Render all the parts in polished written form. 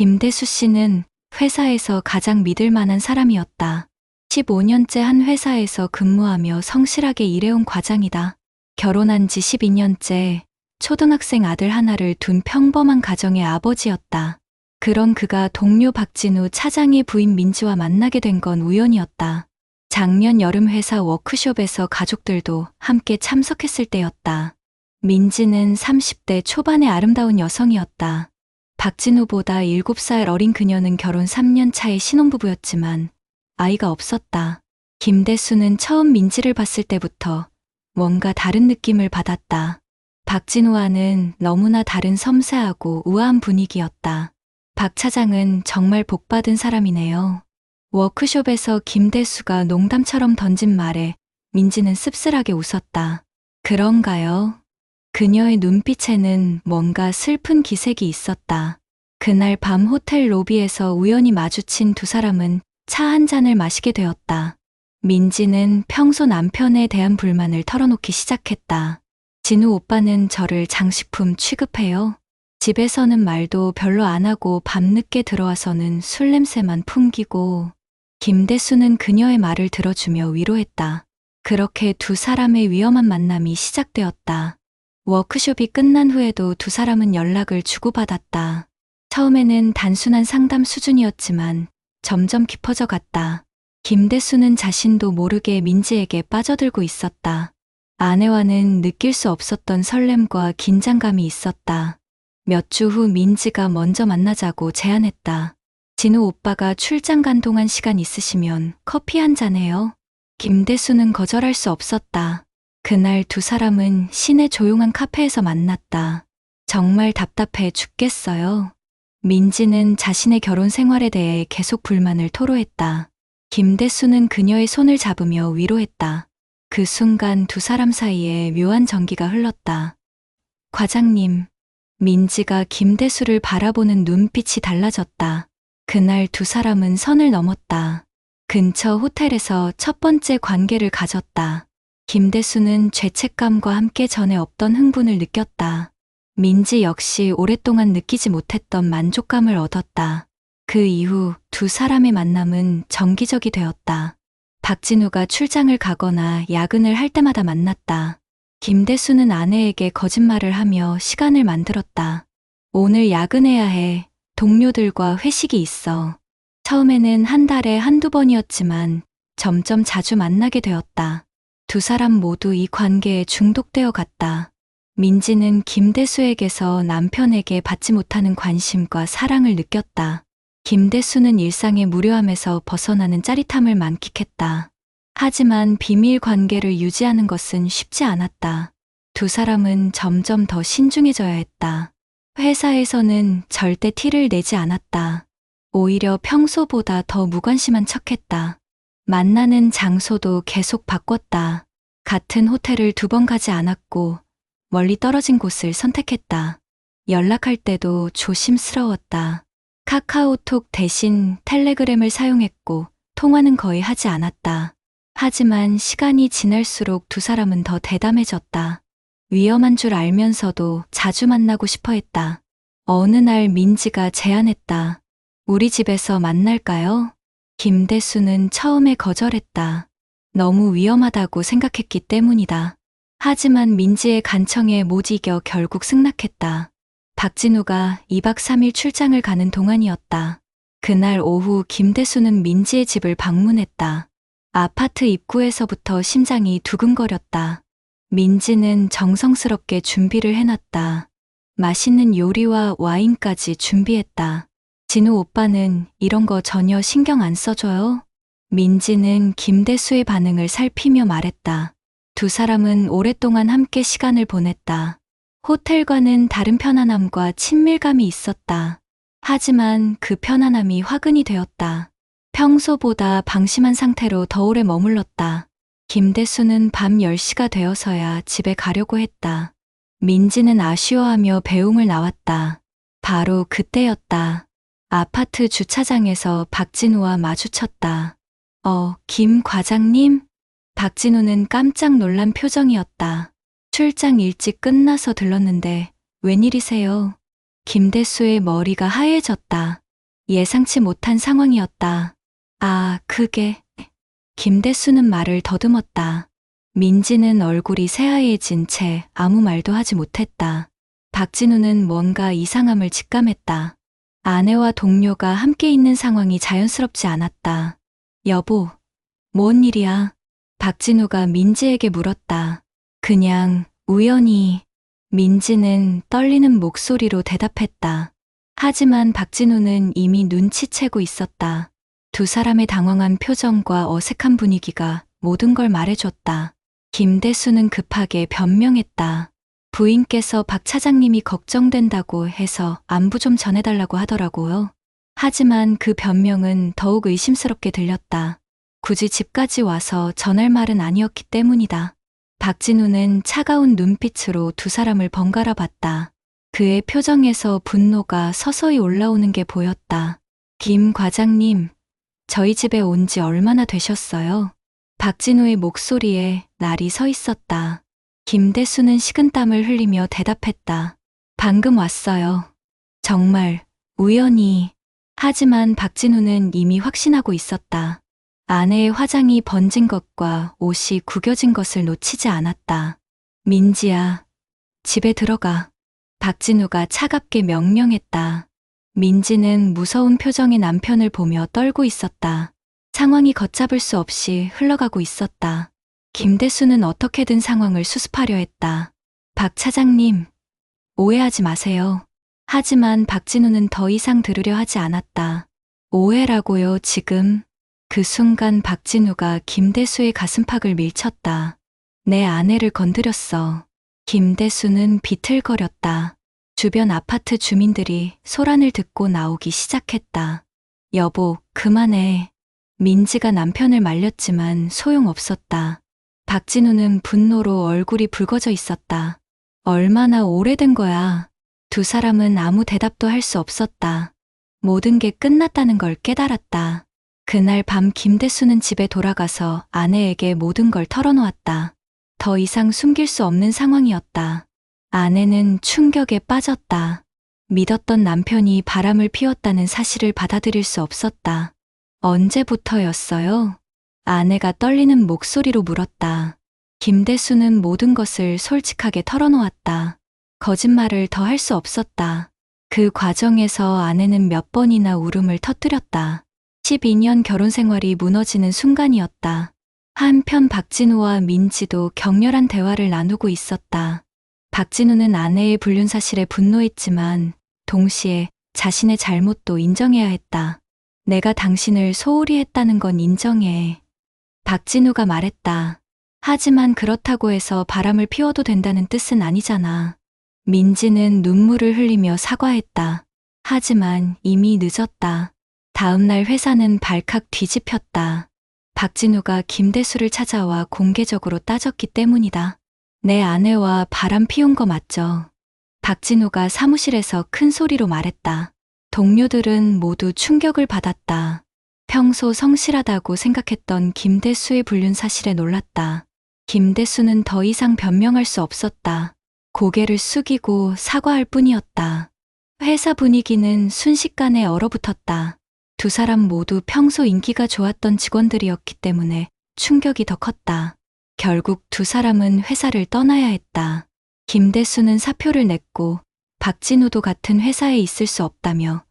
김대수 씨는 회사에서 가장 믿을 만한 사람이었다. 15년째 한 회사에서 근무하며 성실하게 일해온 과장이다. 결혼한 지 12년째 초등학생 아들 하나를 둔 평범한 가정의 아버지였다. 그런 그가 동료 박진우 차장의 부인 민지와 만나게 된 건 우연이었다. 작년 여름 회사 워크숍에서 가족들도 함께 참석했을 때였다. 민지는 30대 초반의 아름다운 여성이었다. 박진우보다 7살 어린 그녀는 결혼 3년 차의 신혼부부였지만 아이가 없었다. 김대수는 처음 민지를 봤을 때부터 뭔가 다른 느낌을 받았다. 박진우와는 너무나 다른 섬세하고 우아한 분위기였다. 박 차장은 정말 복받은 사람이네요. 워크숍에서 김대수가 농담처럼 던진 말에 민지는 씁쓸하게 웃었다. 그런가요? 그녀의 눈빛에는 뭔가 슬픈 기색이 있었다. 그날 밤 호텔 로비에서 우연히 마주친 두 사람은 차 한 잔을 마시게 되었다. 민지는 평소 남편에 대한 불만을 털어놓기 시작했다. 진우 오빠는 저를 장식품 취급해요. 집에서는 말도 별로 안 하고 밤늦게 들어와서는 술 냄새만 풍기고. 김대수는 그녀의 말을 들어주며 위로했다. 그렇게 두 사람의 위험한 만남이 시작되었다. 워크숍이 끝난 후에도 두 사람은 연락을 주고받았다. 처음에는 단순한 상담 수준이었지만 점점 깊어져 갔다. 김대수는 자신도 모르게 민지에게 빠져들고 있었다. 아내와는 느낄 수 없었던 설렘과 긴장감이 있었다. 몇 주 후 민지가 먼저 만나자고 제안했다. 진우 오빠가 출장 간 동안 시간 있으시면 커피 한 잔 해요. 김대수는 거절할 수 없었다. 그날 두 사람은 시내 조용한 카페에서 만났다. 정말 답답해 죽겠어요. 민지는 자신의 결혼 생활에 대해 계속 불만을 토로했다. 김대수는 그녀의 손을 잡으며 위로했다. 그 순간 두 사람 사이에 묘한 전기가 흘렀다. 과장님, 민지가 김대수를 바라보는 눈빛이 달라졌다. 그날 두 사람은 선을 넘었다. 근처 호텔에서 첫 번째 관계를 가졌다. 김대수는 죄책감과 함께 전에 없던 흥분을 느꼈다. 민지 역시 오랫동안 느끼지 못했던 만족감을 얻었다. 그 이후 두 사람의 만남은 정기적이 되었다. 박진우가 출장을 가거나 야근을 할 때마다 만났다. 김대수는 아내에게 거짓말을 하며 시간을 만들었다. 오늘 야근해야 해. 동료들과 회식이 있어. 처음에는 한 달에 한두 번이었지만 점점 자주 만나게 되었다. 두 사람 모두 이 관계에 중독되어 갔다. 민지는 김대수에게서 남편에게 받지 못하는 관심과 사랑을 느꼈다. 김대수는 일상의 무료함에서 벗어나는 짜릿함을 만끽했다. 하지만 비밀 관계를 유지하는 것은 쉽지 않았다. 두 사람은 점점 더 신중해져야 했다. 회사에서는 절대 티를 내지 않았다. 오히려 평소보다 더 무관심한 척했다. 만나는 장소도 계속 바꿨다. 같은 호텔을 2번 가지 않았고 멀리 떨어진 곳을 선택했다. 연락할 때도 조심스러웠다. 카카오톡 대신 텔레그램을 사용했고 통화는 거의 하지 않았다. 하지만 시간이 지날수록 두 사람은 더 대담해졌다. 위험한 줄 알면서도 자주 만나고 싶어 했다. 어느 날 민지가 제안했다. 우리 집에서 만날까요? 김대수는 처음에 거절했다. 너무 위험하다고 생각했기 때문이다. 하지만 민지의 간청에 못 이겨 결국 승낙했다. 박진우가 2박 3일 출장을 가는 동안이었다. 그날 오후 김대수는 민지의 집을 방문했다. 아파트 입구에서부터 심장이 두근거렸다. 민지는 정성스럽게 준비를 해놨다. 맛있는 요리와 와인까지 준비했다. 진우 오빠는 이런 거 전혀 신경 안 써줘요? 민지는 김대수의 반응을 살피며 말했다. 두 사람은 오랫동안 함께 시간을 보냈다. 호텔과는 다른 편안함과 친밀감이 있었다. 하지만 그 편안함이 화근이 되었다. 평소보다 방심한 상태로 더 오래 머물렀다. 김대수는 밤 10시가 되어서야 집에 가려고 했다. 민지는 아쉬워하며 배웅을 나왔다. 바로 그때였다. 아파트 주차장에서 박진우와 마주쳤다. 김 과장님? 박진우는 깜짝 놀란 표정이었다. 출장 일찍 끝나서 들렀는데 웬일이세요? 김대수의 머리가 하얘졌다. 예상치 못한 상황이었다. 아, 그게. 김대수는 말을 더듬었다. 민지는 얼굴이 새하얘진 채 아무 말도 하지 못했다. 박진우는 뭔가 이상함을 직감했다. 아내와 동료가 함께 있는 상황이 자연스럽지 않았다. 여보, 뭔 일이야? 박진우가 민지에게 물었다. 그냥 우연히. 민지는 떨리는 목소리로 대답했다. 하지만 박진우는 이미 눈치채고 있었다. 두 사람의 당황한 표정과 어색한 분위기가 모든 걸 말해줬다. 김대수는 급하게 변명했다. 부인께서 박 차장님이 걱정된다고 해서 안부 좀 전해달라고 하더라고요. 하지만 그 변명은 더욱 의심스럽게 들렸다. 굳이 집까지 와서 전할 말은 아니었기 때문이다. 박진우는 차가운 눈빛으로 두 사람을 번갈아 봤다. 그의 표정에서 분노가 서서히 올라오는 게 보였다. 김 과장님, 저희 집에 온 지 얼마나 되셨어요? 박진우의 목소리에 날이 서 있었다. 김대수는 식은땀을 흘리며 대답했다. 방금 왔어요. 정말 우연히. 하지만 박진우는 이미 확신하고 있었다. 아내의 화장이 번진 것과 옷이 구겨진 것을 놓치지 않았다. 민지야, 집에 들어가. 박진우가 차갑게 명령했다. 민지는 무서운 표정의 남편을 보며 떨고 있었다. 상황이 걷잡을 수 없이 흘러가고 있었다. 김대수는 어떻게든 상황을 수습하려 했다. 박 차장님, 오해하지 마세요. 하지만 박진우는 더 이상 들으려 하지 않았다. 오해라고요, 지금? 그 순간 박진우가 김대수의 가슴팍을 밀쳤다. 내 아내를 건드렸어. 김대수는 비틀거렸다. 주변 아파트 주민들이 소란을 듣고 나오기 시작했다. 여보, 그만해. 민지가 남편을 말렸지만 소용없었다. 박진우는 분노로 얼굴이 붉어져 있었다. 얼마나 오래된 거야. 두 사람은 아무 대답도 할 수 없었다. 모든 게 끝났다는 걸 깨달았다. 그날 밤 김대수는 집에 돌아가서 아내에게 모든 걸 털어놓았다. 더 이상 숨길 수 없는 상황이었다. 아내는 충격에 빠졌다. 믿었던 남편이 바람을 피웠다는 사실을 받아들일 수 없었다. 언제부터였어요? 아내가 떨리는 목소리로 물었다. 김대수는 모든 것을 솔직하게 털어놓았다. 거짓말을 더 할 수 없었다. 그 과정에서 아내는 몇 번이나 울음을 터뜨렸다. 12년 결혼 생활이 무너지는 순간이었다. 한편 박진우와 민지도 격렬한 대화를 나누고 있었다. 박진우는 아내의 불륜 사실에 분노했지만 동시에 자신의 잘못도 인정해야 했다. 내가 당신을 소홀히 했다는 건 인정해. 박진우가 말했다. 하지만 그렇다고 해서 바람을 피워도 된다는 뜻은 아니잖아. 민지는 눈물을 흘리며 사과했다. 하지만 이미 늦었다. 다음 날 회사는 발칵 뒤집혔다. 박진우가 김대수를 찾아와 공개적으로 따졌기 때문이다. 내 아내와 바람 피운 거 맞죠? 박진우가 사무실에서 큰 소리로 말했다. 동료들은 모두 충격을 받았다. 평소 성실하다고 생각했던 김대수의 불륜 사실에 놀랐다. 김대수는 더 이상 변명할 수 없었다. 고개를 숙이고 사과할 뿐이었다. 회사 분위기는 순식간에 얼어붙었다. 두 사람 모두 평소 인기가 좋았던 직원들이었기 때문에 충격이 더 컸다. 결국 두 사람은 회사를 떠나야 했다. 김대수는 사표를 냈고 박진우도 같은 회사에 있을 수 없다며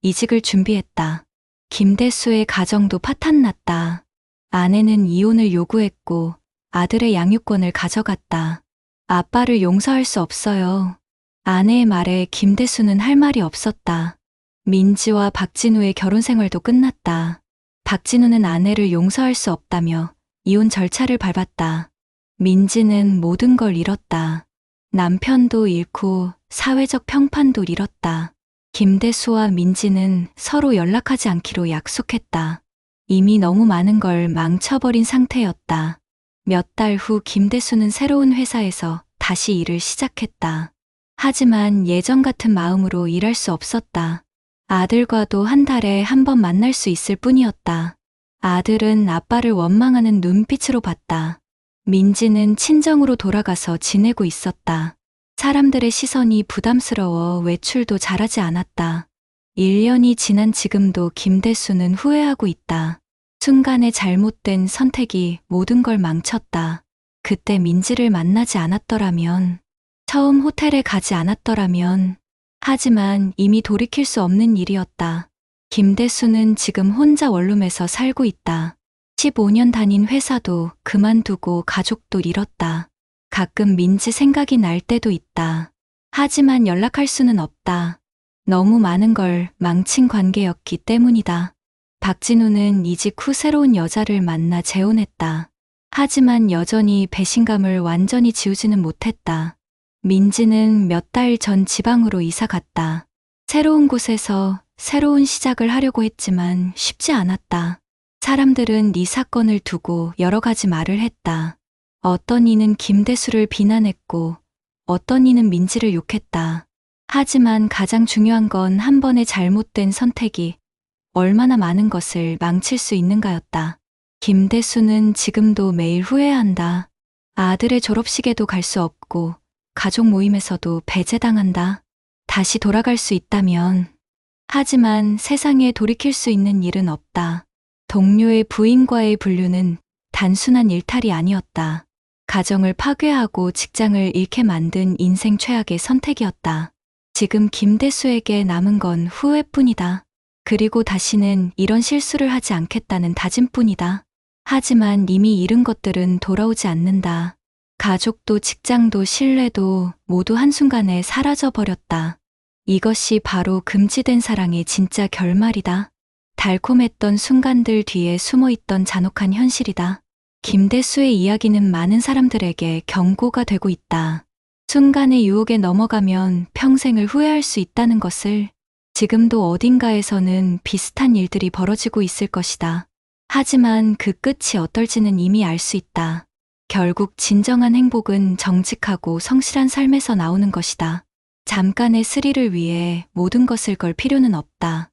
이직을 준비했다. 김대수의 가정도 파탄났다. 아내는 이혼을 요구했고 아들의 양육권을 가져갔다. 아빠를 용서할 수 없어요. 아내의 말에 김대수는 할 말이 없었다. 민지와 박진우의 결혼 생활도 끝났다. 박진우는 아내를 용서할 수 없다며 이혼 절차를 밟았다. 민지는 모든 걸 잃었다. 남편도 잃고 사회적 평판도 잃었다. 김대수와 민지는 서로 연락하지 않기로 약속했다. 이미 너무 많은 걸 망쳐버린 상태였다. 몇 달 후 김대수는 새로운 회사에서 다시 일을 시작했다. 하지만 예전 같은 마음으로 일할 수 없었다. 아들과도 한 달에 한 번 만날 수 있을 뿐이었다. 아들은 아빠를 원망하는 눈빛으로 봤다. 민지는 친정으로 돌아가서 지내고 있었다. 사람들의 시선이 부담스러워 외출도 잘하지 않았다. 1년이 지난 지금도 김대수는 후회하고 있다. 순간의 잘못된 선택이 모든 걸 망쳤다. 그때 민지를 만나지 않았더라면, 처음 호텔에 가지 않았더라면, 하지만 이미 돌이킬 수 없는 일이었다. 김대수는 지금 혼자 원룸에서 살고 있다. 15년 다닌 회사도 그만두고 가족도 잃었다. 가끔 민지 생각이 날 때도 있다. 하지만 연락할 수는 없다. 너무 많은 걸 망친 관계였기 때문이다. 박진우는 이직 후 새로운 여자를 만나 재혼했다. 하지만 여전히 배신감을 완전히 지우지는 못했다. 민지는 몇 달 전 지방으로 이사 갔다. 새로운 곳에서 새로운 시작을 하려고 했지만 쉽지 않았다. 사람들은 이 사건을 두고 여러 가지 말을 했다. 어떤 이는 김대수를 비난했고 어떤 이는 민지를 욕했다. 하지만 가장 중요한 건 한 번의 잘못된 선택이 얼마나 많은 것을 망칠 수 있는가였다. 김대수는 지금도 매일 후회한다. 아들의 졸업식에도 갈 수 없고 가족 모임에서도 배제당한다. 다시 돌아갈 수 있다면. 하지만 세상에 돌이킬 수 있는 일은 없다. 동료의 부인과의 분류는 단순한 일탈이 아니었다. 가정을 파괴하고 직장을 잃게 만든 인생 최악의 선택이었다. 지금 김대수에게 남은 건 후회뿐이다. 그리고 다시는 이런 실수를 하지 않겠다는 다짐뿐이다. 하지만 이미 잃은 것들은 돌아오지 않는다. 가족도 직장도 신뢰도 모두 한순간에 사라져버렸다. 이것이 바로 금지된 사랑의 진짜 결말이다. 달콤했던 순간들 뒤에 숨어있던 잔혹한 현실이다. 김대수의 이야기는 많은 사람들에게 경고가 되고 있다. 순간의 유혹에 넘어가면 평생을 후회할 수 있다는 것을. 지금도 어딘가에서는 비슷한 일들이 벌어지고 있을 것이다. 하지만 그 끝이 어떨지는 이미 알 수 있다. 결국 진정한 행복은 정직하고 성실한 삶에서 나오는 것이다. 잠깐의 스릴을 위해 모든 것을 걸 필요는 없다.